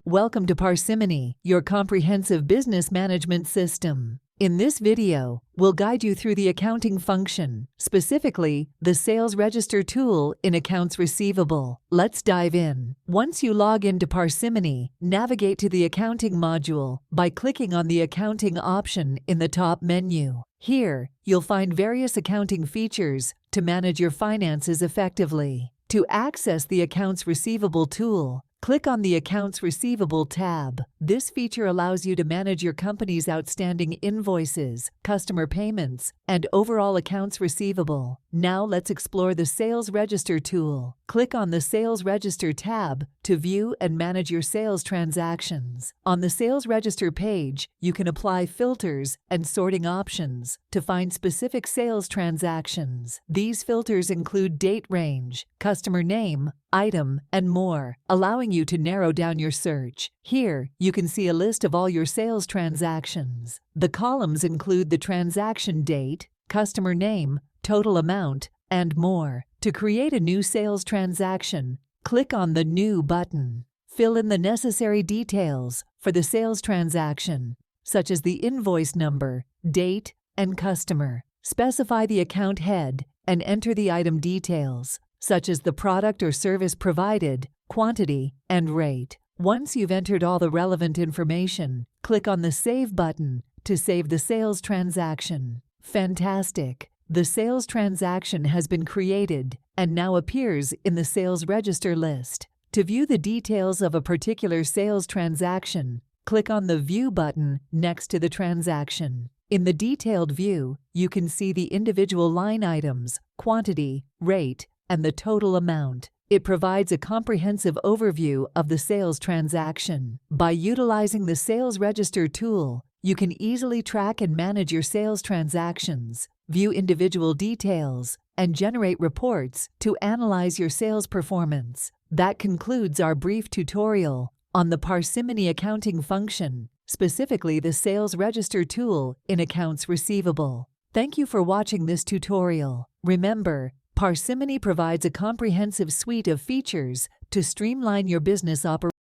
Welcome to Parsimony, your comprehensive business management system. In this video, we'll guide you through the accounting function, specifically the sales register tool in Accounts Receivable. Let's dive in. Once you log into Parsimony, navigate to the accounting module by clicking on the accounting option in the top menu. Here, you'll find various accounting features to manage your finances effectively. To access the Accounts Receivable tool, click on the Accounts Receivable tab. This feature allows you to manage your company's outstanding invoices, customer payments, and overall accounts receivable. Now let's explore the Sales Register tool. Click on the Sales Register tab to view and manage your sales transactions. On the Sales Register page, you can apply filters and sorting options to find specific sales transactions. These filters include date range, customer name, item, and more, allowing you to narrow down your search. Here, you can see a list of all your sales transactions. The columns include the transaction date, customer name, total amount, and more. To create a new sales transaction, click on the New button. Fill in the necessary details for the sales transaction, such as the invoice number, date, and customer. Specify the account head and enter the item details, such as the product or service provided, quantity, and rate. Once you've entered all the relevant information, click on the Save button to save the sales transaction. Fantastic! The sales transaction has been created and now appears in the sales register list. To view the details of a particular sales transaction, click on the View button next to the transaction. In the detailed view, you can see the individual line items, quantity, rate, and the total amount. It provides a comprehensive overview of the sales transaction. By utilizing the Sales Register tool, you can easily track and manage your sales transactions, view individual details, and generate reports to analyze your sales performance. That concludes our brief tutorial on the Parsimony accounting function, specifically the Sales Register tool in Accounts Receivable. Thank you for watching this tutorial. Remember, Parsimony provides a comprehensive suite of features to streamline your business operations.